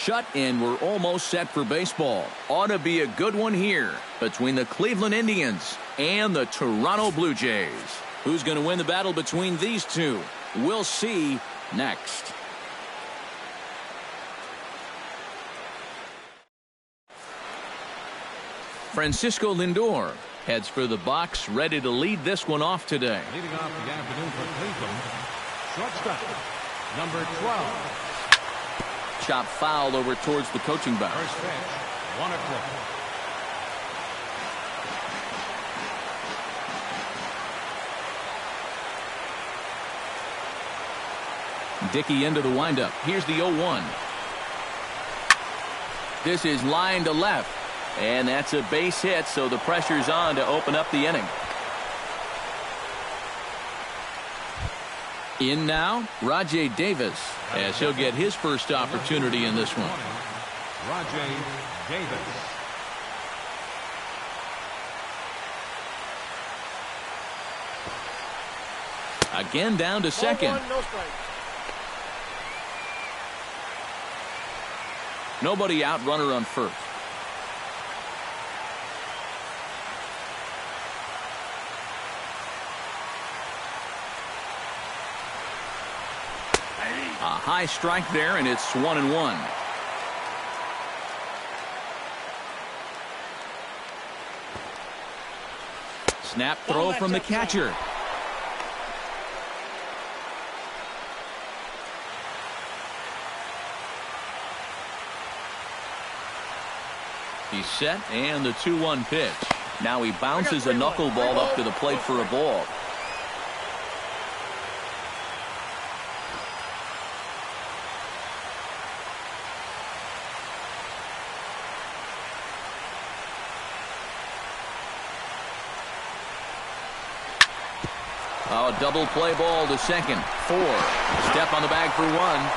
Shut, and we're almost set for baseball. Ought to be a good one here between the Cleveland Indians and the Toronto Blue Jays. Who's going to win the battle between these two? We'll see next. Francisco Lindor heads for the box, ready to lead this one off today. Leading off the afternoon for Cleveland, shortstop, number 12. Chop foul over towards the coaching box. First pitch, 1-0. Dickey into the windup. Here's the 0-1. This is line to left. And that's a base hit, so the pressure's on to open up the inning. In now, Rajai Davis, as he'll get his first opportunity in this one. Rajai Davis. Again down to second. Nobody out, runner on first. A high strike there, and it's 1-1. Snap throw from the catcher. He's set, and the 2-1 pitch. Now he bounces a knuckleball up to the plate for a ball. Oh, double play ball to second. 4. Step on the bag for 1.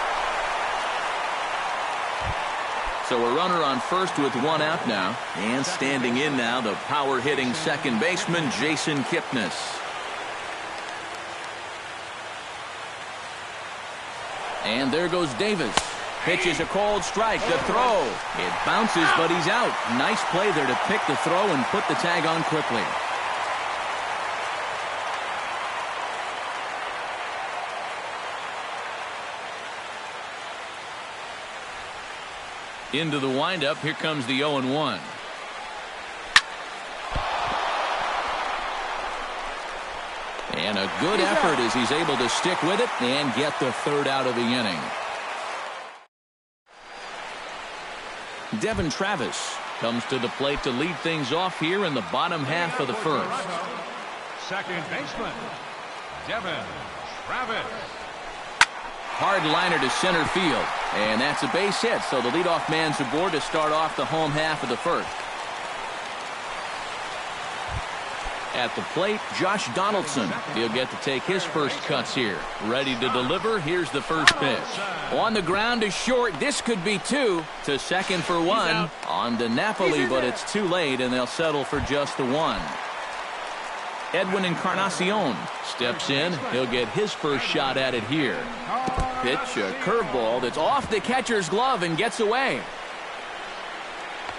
So a runner on first with 1 out now. And standing in now, the power-hitting second baseman, Jason Kipnis. And there goes Davis. Pitches a called strike. The throw. It bounces, but he's out. Nice play there to pick the throw and put the tag on quickly. Into the windup. Here comes the 0-1. And a good effort as he's able to stick with it and get the 3rd out of the inning. Devin Travis comes to the plate to lead things off here in the bottom half of the first. Second baseman, Devin Travis. Hard liner to center field, and that's a base hit, so the leadoff man's aboard to start off the home half of the first. At the plate, Josh Donaldson. He'll get to take his first cuts here. Ready to deliver. Here's the first pitch. On the ground to short. This could be 2. To second for 1. On to Napoli, but it's too late, and they'll settle for just the 1. Edwin Encarnacion steps in. He'll get his first shot at it here. Pitch, a curveball that's off the catcher's glove and gets away.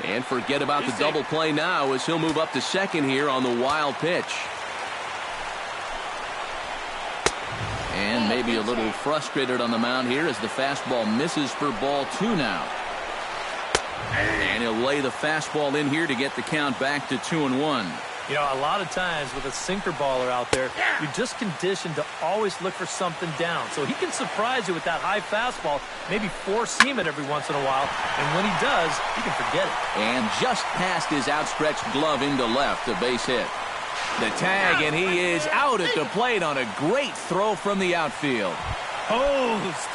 And forget about the double play now as he'll move up to second here on the wild pitch. And maybe a little frustrated on the mound here as the fastball misses for ball 2 now. And he'll lay the fastball in here to get the count back to 2-1. You know, a lot of times with a sinker baller out there, you're just conditioned to always look for something down. So he can surprise you with that high fastball, maybe force seam it every once in a while. And when he does, you can forget it. And just past his outstretched glove into left, a base hit. The tag, and he is out at the plate on a great throw from the outfield. Posed.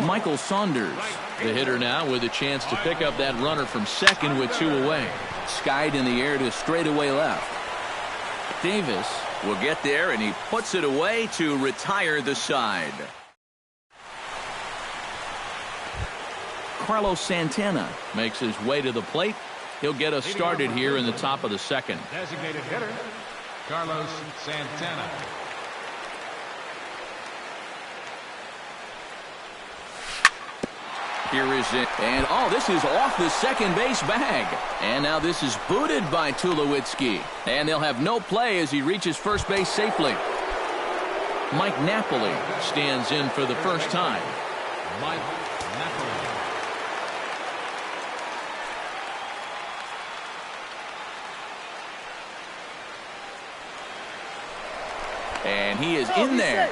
Michael Saunders, the hitter now, with a chance to pick up that runner from second with 2 away. Skied in the air to straightaway left. Davis will get there, and he puts it away to retire the side. Carlos Santana makes his way to the plate. He'll get us started here in the top of the second. Designated hitter, Carlos Santana. Here is it. And, this is off the second base bag. And now this is booted by Tulowitzki. And they'll have no play as he reaches first base safely. Mike Napoli stands in for the first time. Mike Napoli. And he is in there.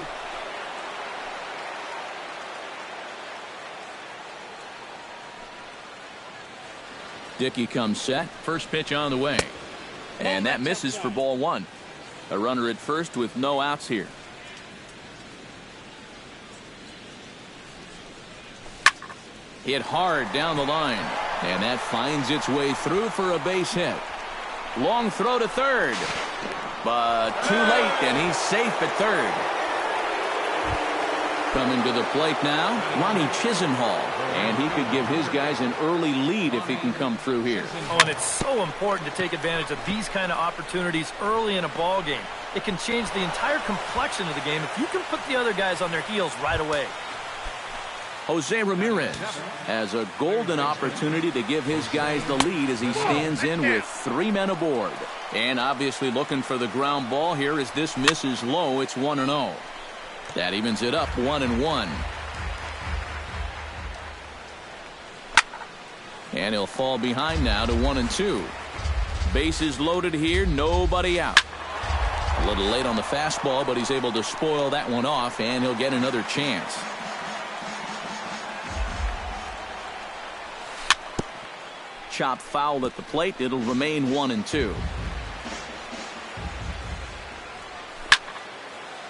Dickey comes set. First pitch on the way. And that misses for ball one. A runner at first with no outs here. Hit hard down the line. And that finds its way through for a base hit. Long throw to third. But too late, and he's safe at third. Coming to the plate now, Ronnie Chisenhall. And he could give his guys an early lead if he can come through here. Oh, and it's so important to take advantage of these kind of opportunities early in a ball game. It can change the entire complexion of the game if you can put the other guys on their heels right away. Jose Ramirez has a golden opportunity to give his guys the lead as he stands in with 3 men aboard. And obviously looking for the ground ball here as this misses low. It's 1-0. That evens it up 1-1. And he'll fall behind now to 1-2. Bases loaded here, nobody out. A little late on the fastball, but he's able to spoil that one off, and he'll get another chance. Chop foul at the plate. It'll remain 1-2.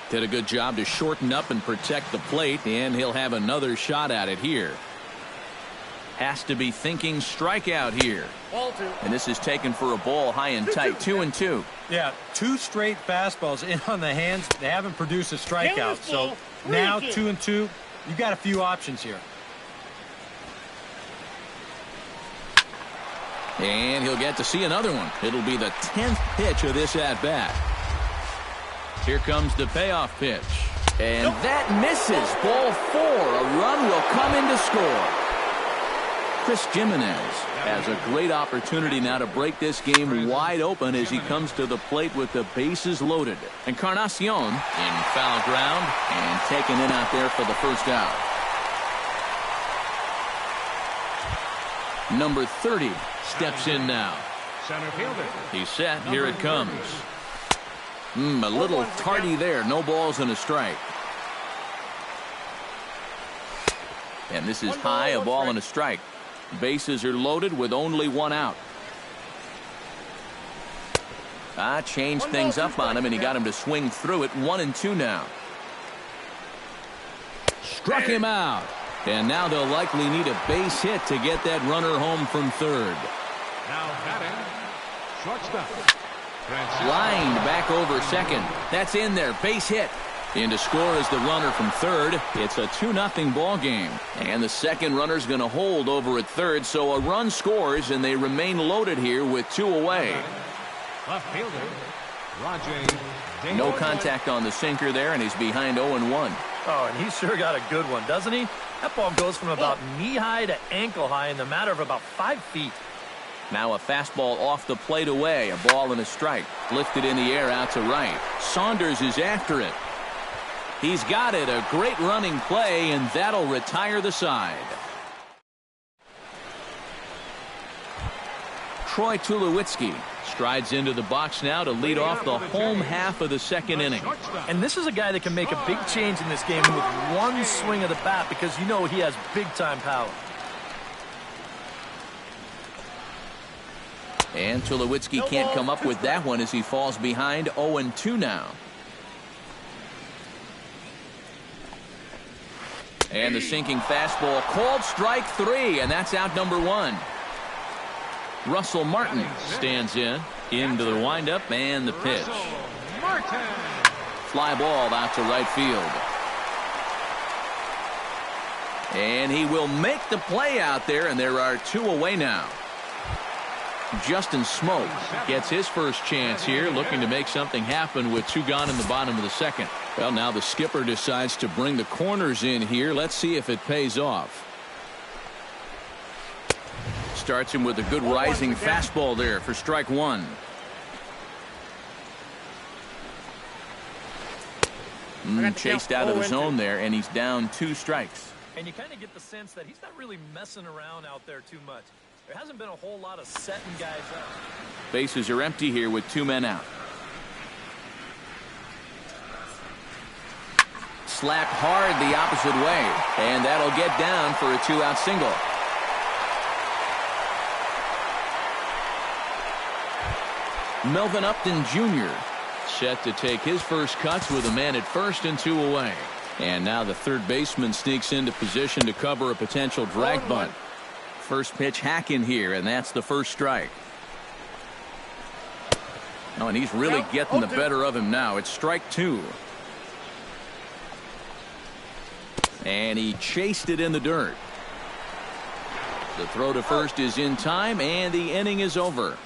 Did a good job to shorten up and protect the plate, and he'll have another shot at it here. Has to be thinking strikeout here. And this is taken for a ball high and tight. 2-2. Yeah, 2 straight fastballs in on the hands. They haven't produced a strikeout. So now 2-2. You got a few options here. And he'll get to see another one. It'll be the 10th pitch of this at-bat. Here comes the payoff pitch. And that misses. Ball 4. A run will come in to score. Chris Jimenez has a great opportunity now to break this game wide open as he comes to the plate with the bases loaded. Encarnacion in foul ground and taken in out there for the first out. Number 30 steps in now. Center fielder. He's set. Here it comes. A little tardy there. No balls and a strike. And this is high, a ball and a strike. Bases are loaded with only 1 out. Changed things up on him, and he got him to swing through it. 1-2 now. Struck him out. And now they'll likely need a base hit to get that runner home from third. Now batting, shortstop. Lined back over second. That's in there. Base hit. In to score is the runner from third. It's a 2-0 ball game. And the second runner's going to hold over at third, so a run scores, and they remain loaded here with 2 away. Left fielder, Rajay. No contact on the sinker there, and he's behind 0-1. Oh, and he sure got a good one, doesn't he? That ball goes from about knee-high to ankle-high in the matter of about 5 feet. Now a fastball off the plate away. A ball and a strike. Lifted in the air out to right. Saunders is after it. He's got it. A great running play, and that'll retire the side. Troy Tulowitzki strides into the box now to lead off the home half of the second inning. And this is a guy that can make a big change in this game with one swing of the bat because you know he has big-time power. And Tulowitzki can't come up with that one as he falls behind 0-2 now. And the sinking fastball called strike 3, and that's out number 1. Russell Martin stands into the windup and the pitch. Fly ball out to right field. And he will make the play out there, and there are 2 away now. Justin Smoak gets his first chance here, looking to make something happen with 2 gone in the bottom of the second. Well, now the skipper decides to bring the corners in here. Let's see if it pays off. starts him with a good rising fastball there for strike one. Chased out of the zone there, and he's down 2 strikes. And you kind of get the sense that he's not really messing around out there too much. There hasn't been a whole lot of setting guys up. Bases are empty here with 2 men out. Slapped hard the opposite way, and that'll get down for a 2-out single. Melvin Upton Jr. set to take his first cuts with a man at first and 2 away. And now the third baseman sneaks into position to cover a potential drag bunt. First pitch hack in here, and that's the first strike. Oh, and he's really getting the better of him now. It's strike 2. And he chased it in the dirt. The throw to first is in time, and the inning is over.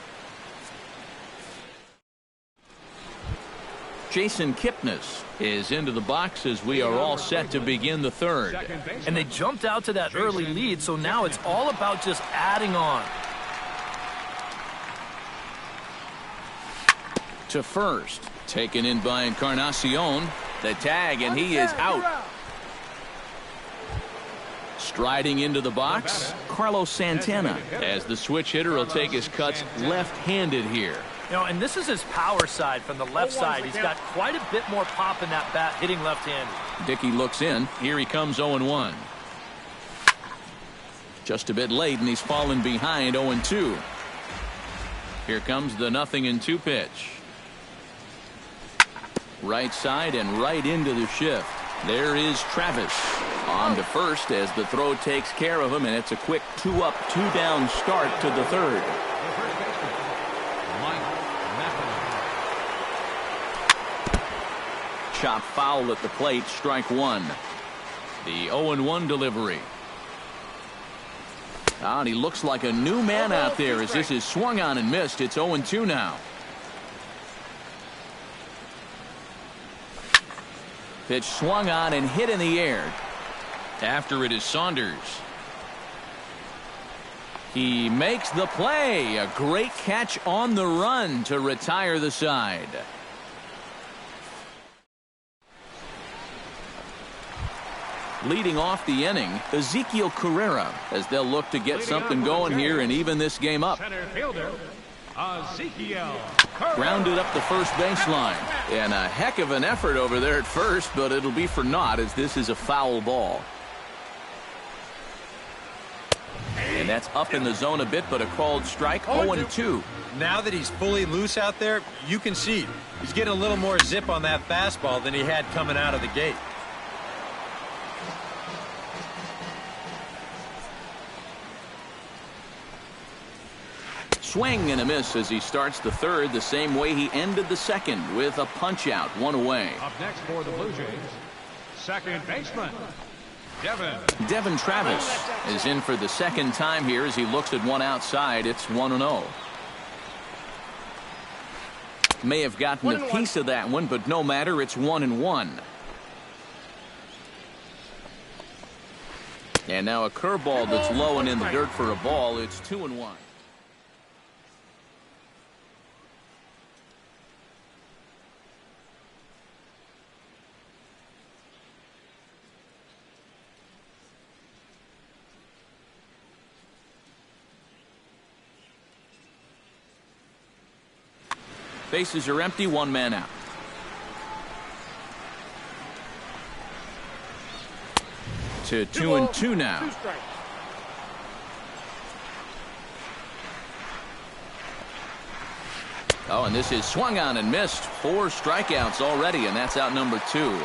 Jason Kipnis is into the box as we are all set to begin the third. And they jumped out to that early lead, so now it's all about just adding on. To first, taken in by Encarnacion. The tag, and he is out. Striding into the box, Carlos Santana, as the switch hitter will take his cuts left-handed here. You know, and this is his power side from the left side. He's got quite a bit more pop in that bat hitting left-handed. Dickey looks in. Here he comes 0-1. Just a bit late, and he's fallen behind 0-2. Here comes the 0-2 pitch. Right side and right into the shift. There is Travis on to first as the throw takes care of him, and it's a quick 2-up, 2-down start to the third. Chop foul at the plate, strike 1. The 0-1 delivery. And he looks like a new man out there as this is swung on and missed. It's 0-2 now. Pitch swung on and hit in the air. After it is Saunders. He makes the play. A great catch on the run to retire the side. Leading off the inning, Ezekiel Carrera, as they'll look to get something going here and even this game up. Center fielder, Ezekiel. Grounded up the first baseline. And a heck of an effort over there at first, but it'll be for naught as this is a foul ball. And that's up in the zone a bit, but a called strike, 0-2. Now that he's fully loose out there, you can see he's getting a little more zip on that fastball than he had coming out of the gate. Swing and a miss as he starts the third the same way he ended the second with a punch out, 1 away. Up next for the Blue Jays, second baseman, Devin Travis is in for the second time here as he looks at one outside. It's 1-0. May have gotten a piece of that one, but no matter. It's 1-1. And now a curveball that's low and in the dirt for a ball. It's 2-1. Bases are empty, 1 man out. To 2-2 now. Oh, and this is swung on and missed. 4 strikeouts already, and that's out number 2.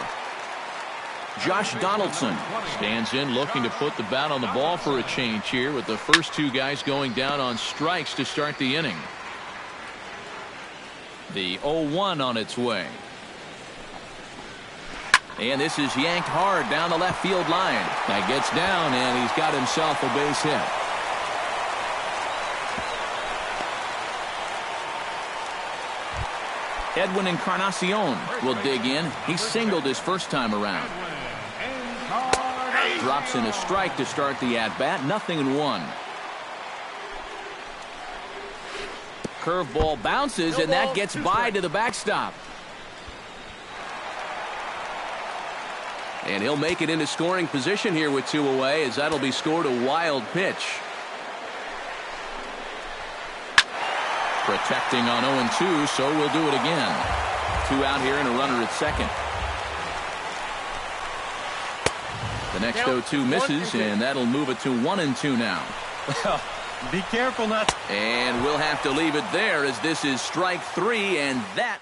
Josh Donaldson stands in looking to put the bat on the ball for a change here with the first 2 guys going down on strikes to start the inning. The 0-1 on its way. And this is yanked hard down the left field line. That gets down, and he's got himself a base hit. Edwin Encarnacion will dig in. He singled his first time around. Drops in a strike to start the at-bat. 0-1. Curveball bounces, and that gets by to the backstop. And he'll make it into scoring position here with 2 away, as that'll be scored a wild pitch. Protecting on 0-2, so we'll do it again. 2 out here and a runner at second. The next 0-2 misses, and that'll move it to 1-2 now. Be careful not. And we'll have to leave it there, as this is strike 3, and that.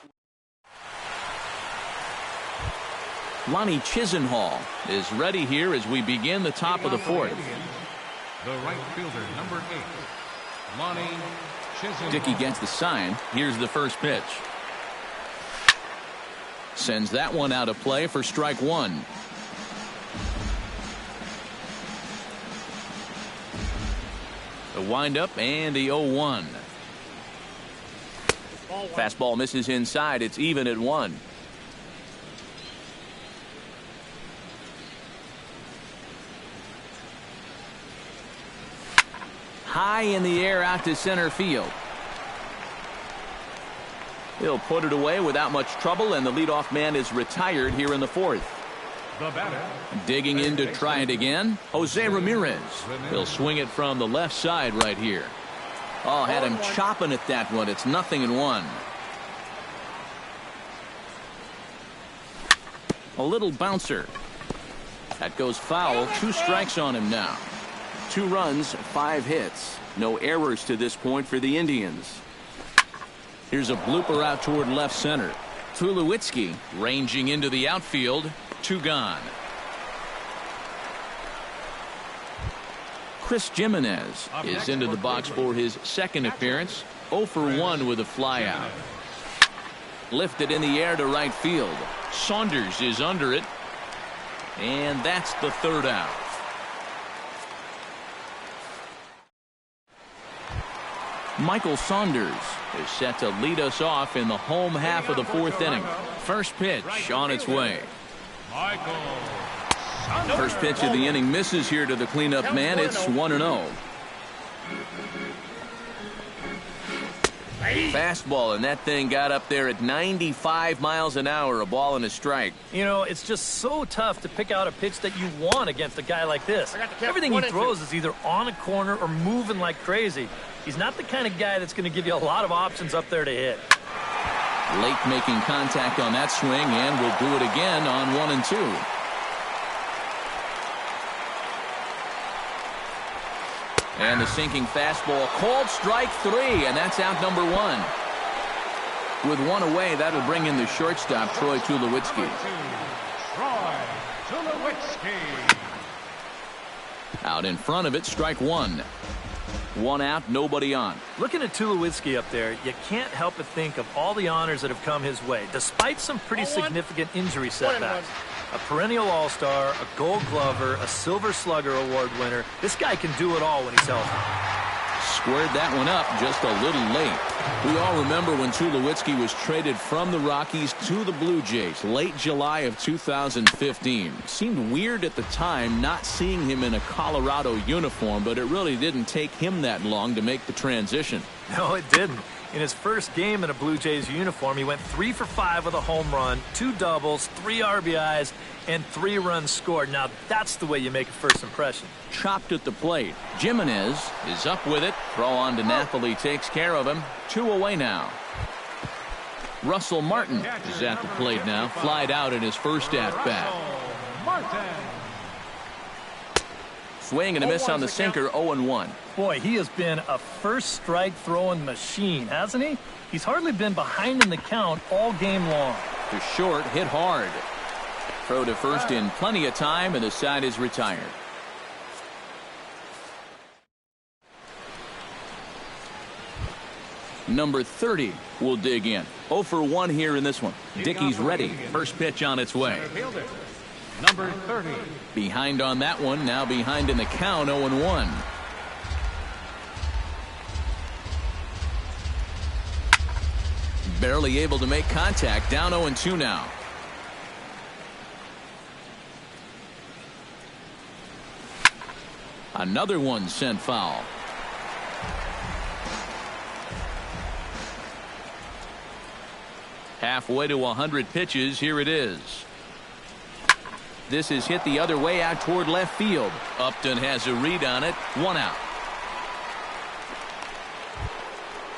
Lonnie Chisenhall is ready here as we begin the top of the 4th. The right fielder, number 8, Lonnie Chisenhall. Dickey gets the sign. Here's the first pitch. Sends that one out of play for strike 1. The windup and the 0-1. Fastball misses inside. It's even at 1. High in the air out to center field. He'll put it away without much trouble, and the leadoff man is retired here in the 4th. The batter. Digging in to try it again, Jose Ramirez. He'll swing it from the left side right here. Oh, had him chopping at that one. It's 0-1. A little bouncer. That goes foul. 2 strikes on him now. 2 runs, 5 hits. No errors to this point for the Indians. Here's a blooper out toward left center. Tulowitzki ranging into the outfield. 2 gone. Chris Jimenez is into the box for his second appearance. 0 for 1 with a flyout. Lifted in the air to right field. Saunders is under it. And that's the 3rd out. Michael Saunders is set to lead us off in the home half of the 4th inning. First pitch on its way. First pitch of the inning misses here to the cleanup man. It's 1-0. Fastball, and that thing got up there at 95 miles an hour, a ball and a strike. You know, it's just so tough to pick out a pitch that you want against a guy like this. Everything he throws is either on a corner or moving like crazy. He's not the kind of guy that's going to give you a lot of options up there to hit. Late making contact on that swing, and we'll do it again on 1-2. And the sinking fastball called strike 3, and that's out number 1. With 1 away, that'll bring in the shortstop, Troy Tulowitzki. Troy Tulowitzki. Out in front of it, strike 1. 1 out, nobody on. Looking at Tulowitzki up there, you can't help but think of all the honors that have come his way, despite some pretty significant injury setbacks. A perennial all-star, a gold glover, a silver slugger award winner. This guy can do it all when he's healthy. Squared that one up just a little late. We all remember when Tulowitzki was traded from the Rockies to the Blue Jays late July of 2015. Seemed weird at the time not seeing him in a Colorado uniform, but it really didn't take him that long to make the transition. No, it didn't. In his first game in a Blue Jays uniform, he went 3 for 5 with a home run, 2 doubles, 3 RBIs, and 3 runs scored. Now, that's the way you make a first impression. Chopped at the plate. Jimenez is up with it. Throw on to Napoli takes care of him. 2 away now. Russell Martin is at the plate now. Flied out in his first at-bat. Swing and a miss on the sinker, 0-1. Boy, he has been a first strike throwing machine, hasn't he? He's hardly been behind in the count all game long. To short, hit hard. Throw to first in plenty of time, and the side is retired. Number 30 will dig in. 0 for 1 here in this one. Dickey's ready. First pitch on its way. Number 30. Behind on that one, now behind in the count, 0-1. Barely able to make contact, down 0-2 now. Another one sent foul. Halfway to 100 pitches, here it is. This is hit the other way out toward left field. Upton has a read on it. 1 out.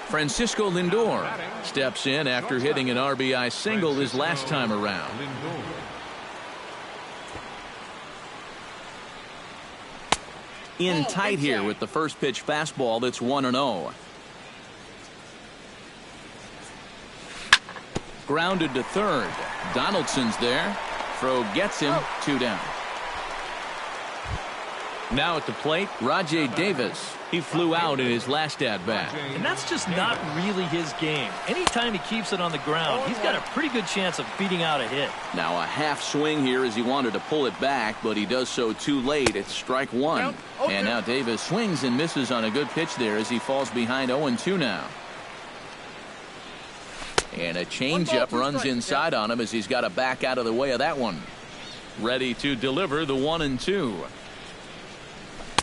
Francisco Lindor steps in after hitting an RBI single his last time around. In tight here with the first pitch fastball that's 1-0. Grounded to third. Donaldson's there. Throw gets him. 2 down. Now at the plate, Rajai Davis. He flew out in his last at-bat. And that's just not really his game. Anytime he keeps it on the ground, he's got a pretty good chance of beating out a hit. Now a half swing here as he wanted to pull it back, but he does so too late. It's strike 1. And now Davis swings and misses on a good pitch there as he falls behind 0-2 now. And a changeup runs inside on him as he's got to back out of the way of that one. Ready to deliver the 1-2.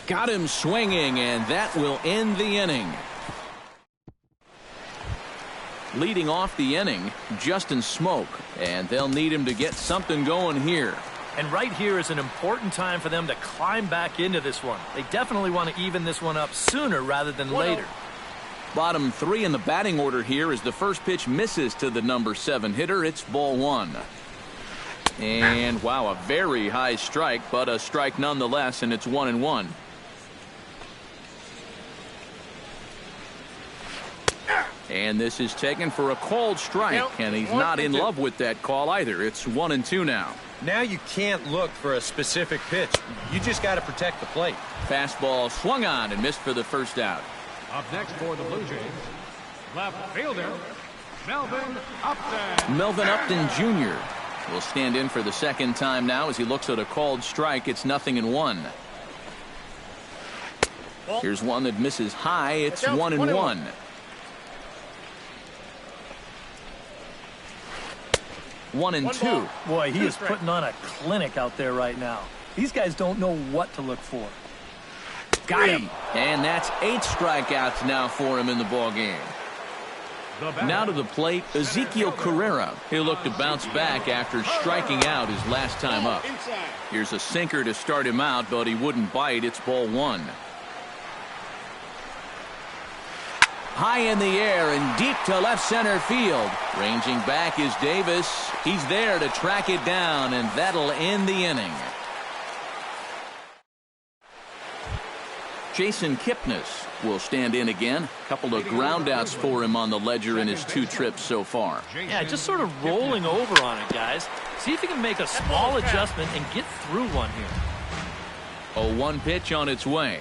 Got him swinging, and that will end the inning. Leading off the inning, Justin Smoak, and they'll need him to get something going here. And right here is an important time for them to climb back into this one. They definitely want to even this one up sooner rather than later. Bottom 3 in the batting order here as the first pitch misses to the number 7 hitter. It's ball 1. And wow, a very high strike, but a strike nonetheless, and it's 1-1. And this is taken for a called strike, and he's not in love with that call either. It's 1-2 now. Now you can't look for a specific pitch. You just got to protect the plate. Fastball swung on and missed for the first out. Up next for the Blue Jays, left fielder, Melvin Upton. Melvin Upton Jr. will stand in for the second time now as he looks at a called strike. It's 0-1. Here's one that misses high. It's 1-1. One and two. Boy, he is putting on a clinic out there right now. These guys don't know what to look for. Got him. And that's 8 strikeouts now for him in the ball game. Now to the plate, Ezekiel Carrera. He'll look to bounce back after striking out his last time up. Here's a sinker to start him out, but he wouldn't bite. It's ball 1. High in the air and deep to left center field. Ranging back is Davis. He's there to track it down, and that'll end the inning. Jason Kipnis will stand in again. A couple of groundouts for him on the ledger in his 2 trips so far. Yeah, just sort of rolling over on it, guys. See if he can make a small adjustment and get through one here. A 1 pitch on its way.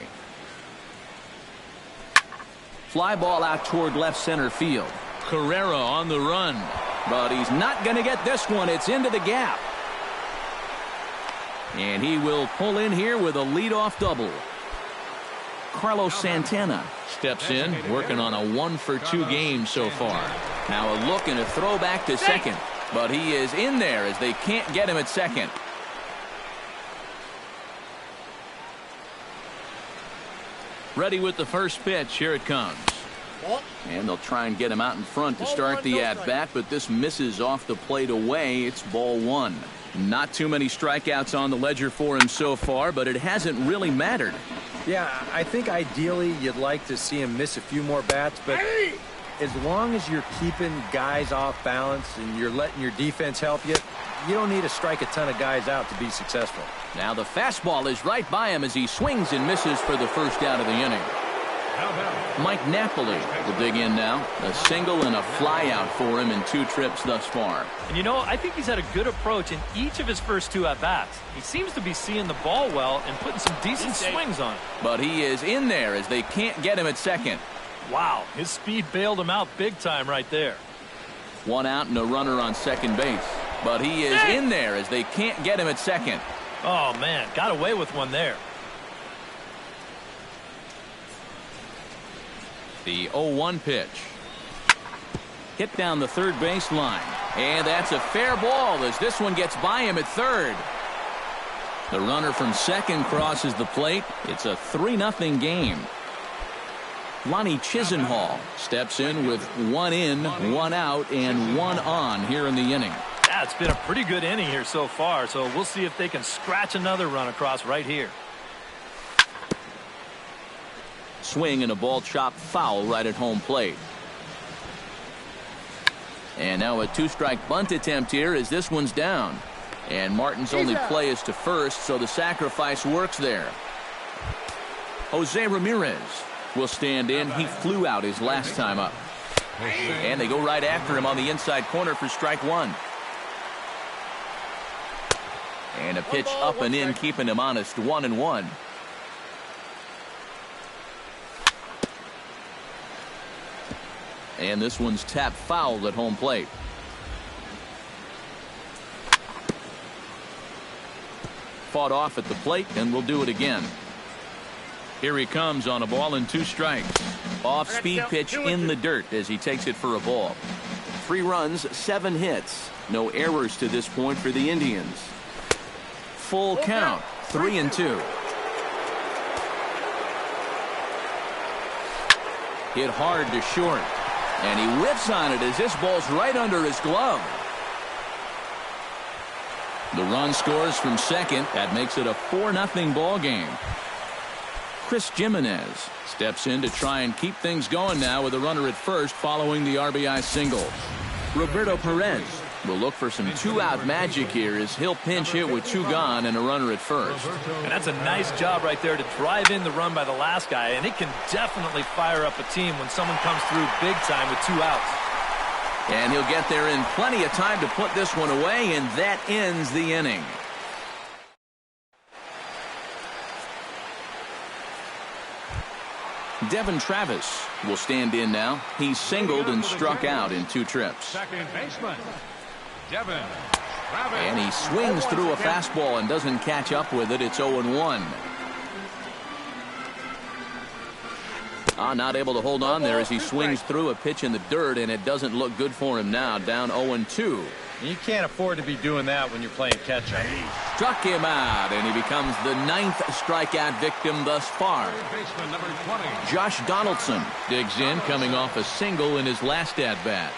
Fly ball out toward left center field. Carrera on the run, but he's not going to get this one. It's into the gap. And he will pull in here with a leadoff double. Carlos Santana steps in, working on a 1-for-2 game so far. Now a look and a throw back to second, but he is in there as they can't get him at second. Ready with the first pitch. Here it comes. And they'll try and get him out in front to start the at-bat, but this misses off the plate away. It's ball 1. Not too many strikeouts on the ledger for him so far, but it hasn't really mattered. Yeah, I think ideally you'd like to see him miss a few more bats, but as long as you're keeping guys off balance and you're letting your defense help you, you don't need to strike a ton of guys out to be successful. Now the fastball is right by him as he swings and misses for the first out of the inning. Mike Napoli will dig in now. A single and a fly out for him in 2 trips thus far. And you know, I think he's had a good approach in each of his first 2 at-bats. He seems to be seeing the ball well and putting some decent swings on it. But he is in there as they can't get him at second. Wow, his speed bailed him out big time right there. 1 out and a runner on second base. But he is in there as they can't get him at second. Oh, man, got away with one there. The 0-1 pitch. Hit down the third base line. And that's a fair ball as this one gets by him at third. The runner from second crosses the plate. It's a 3-0 game. Lonnie Chisenhall steps in with 1 in, 1 out, and 1 on here in the inning. Yeah, it's been a pretty good inning here so far, so we'll see if they can scratch another run across right here. Swing and a ball chopped foul right at home plate. And now a 2-strike bunt attempt here as this one's down. And Martin's only play is to first, so the sacrifice works there. Jose Ramirez will stand in. He flew out his last time up. And they go right after him on the inside corner for strike 1. And a pitch up and in, keeping him honest, 1-1. And this one's tapped foul at home plate. Fought off at the plate, and we'll do it again. Here he comes on a ball and 2 strikes. Off-speed pitch in the dirt as he takes it for a ball. 3 runs, 7 hits. No errors to this point for the Indians. Full count, 3-2. Hit hard to short. And he whips on it as this ball's right under his glove. The run scores from second. That makes it a 4-0 ball game. Chris Jimenez steps in to try and keep things going now with a runner at first following the RBI single. Roberto Perez will look for some 2-out magic here as he'll pinch hit with 2 gone and a runner at first. And that's a nice job right there to drive in the run by the last guy, and it can definitely fire up a team when someone comes through big time with 2 outs. And he'll get there in plenty of time to put this one away, and that ends the inning. Devin Travis will stand in now. He's singled and struck out in 2 trips. Second baseman, Devin Travis. And he swings through a fastball and doesn't catch up with it. It's 0-1. Not able to hold on there as he swings through a pitch in the dirt, and it doesn't look good for him now. Down 0-2. You can't afford to be doing that when you're playing catch-up. Struck him out, and he becomes the 9th strikeout victim thus far. Baseman number 20. Josh Donaldson digs in, coming off a single in his last at-bat.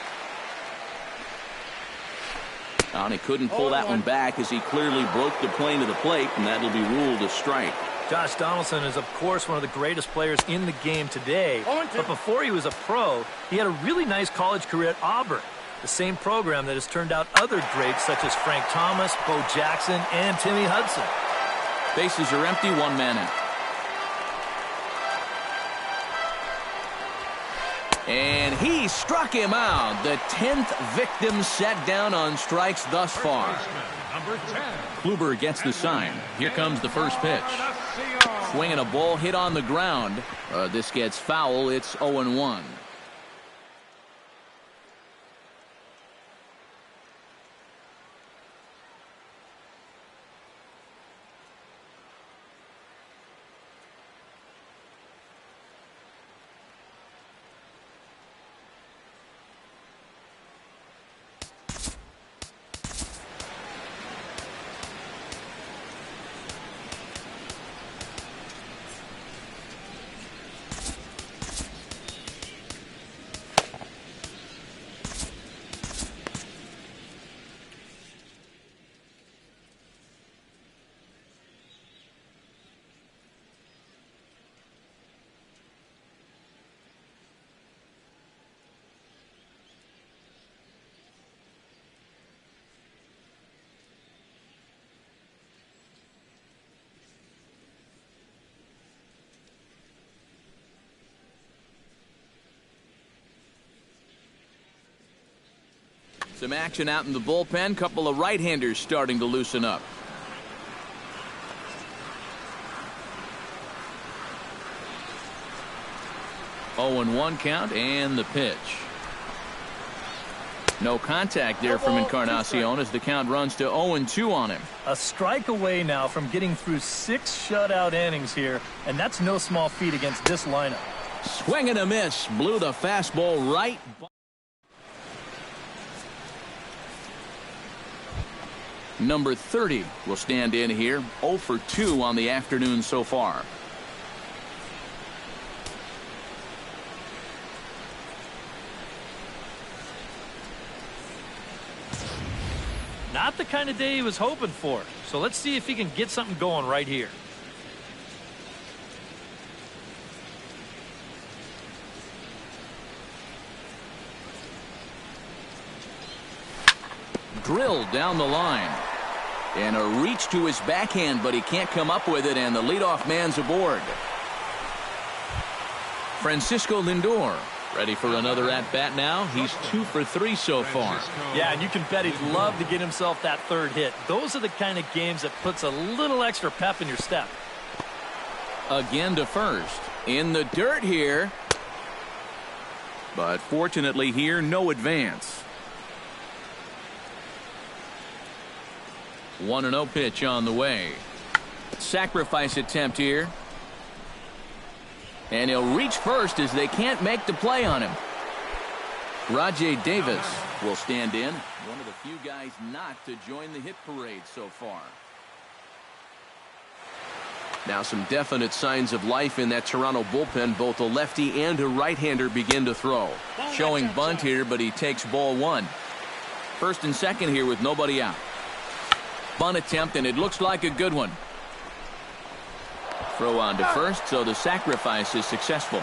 And he couldn't pull that one back as he clearly broke the plane of the plate, and that'll be ruled a strike. Josh Donaldson is, of course, one of the greatest players in the game today. But before he was a pro, he had a really nice college career at Auburn, the same program that has turned out other greats such as Frank Thomas, Bo Jackson, and Timmy Hudson. Bases are empty, 1 man out. And he struck him out. The 10th victim set down on strikes thus far. Number 10. Kluber gets the sign. Here comes the first pitch. Swinging a ball hit on the ground. This gets foul. It's 0-1. Some action out in the bullpen. Couple of right-handers starting to loosen up. Oh, and 1 count, and the pitch. No contact there from Encarnacion as the count runs to 0-2 on him. A strike away now from getting through 6 shutout innings here, and that's no small feat against this lineup. Swing and a miss. Blew the fastball right. Number 30 will stand in here. 0 for 2 on the afternoon so far. Not the kind of day he was hoping for. So let's see if he can get something going right here. Drilled down the line. And a reach to his backhand, but he can't come up with it, and the leadoff man's aboard. Francisco Lindor ready for another at-bat now. He's 2 for 3 so far. Yeah, and you can bet he'd love to get himself that third hit. Those are the kind of games that puts a little extra pep in your step. Again to first. In the dirt here. But fortunately here, no advance. 1-0 pitch on the way. Sacrifice attempt here. And he'll reach first as they can't make the play on him. Rajay Davis will stand in. One of the few guys not to join the hit parade so far. Now some definite signs of life in that Toronto bullpen. Both a lefty and a right-hander begin to throw. Showing bunt here, but he takes ball 1. First and second here with nobody out. Bunt attempt, and it looks like a good one. Throw on to first, so the sacrifice is successful.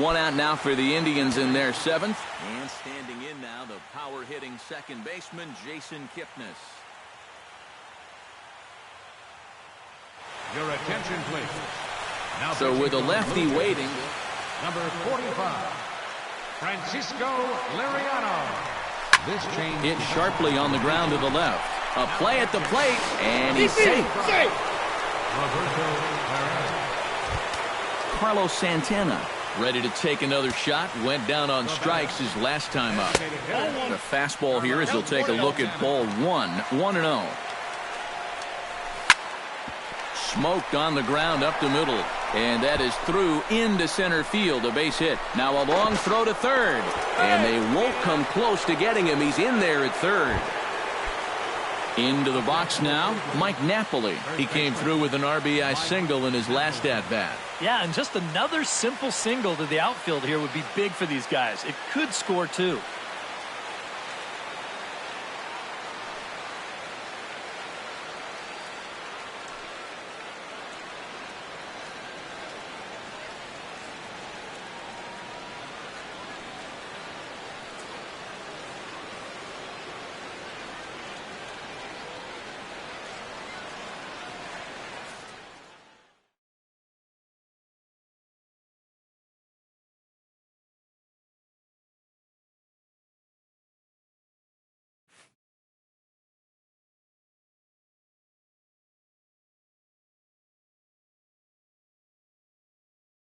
1 out now for the Indians in their 7th. And standing in now, the power-hitting second baseman, Jason Kipnis. Your attention, please. Now So with a lefty waiting. Number 45, Francisco Liriano. This change Hit sharply on the ground to the left. A play at the plate, and he's safe. Carlos Santana ready to take another shot. Went down on strikes his last time up. The fastball here as they'll take a look at ball 1. 1-0. Smoked on the ground up the middle. And that is through into center field, a base hit. Now a long throw to third. And they won't come close to getting him. He's in there at third. Into the box now, Mike Napoli. He came through with an RBI single in his last at-bat. Yeah, and just another simple single to the outfield here would be big for these guys. It could score 2.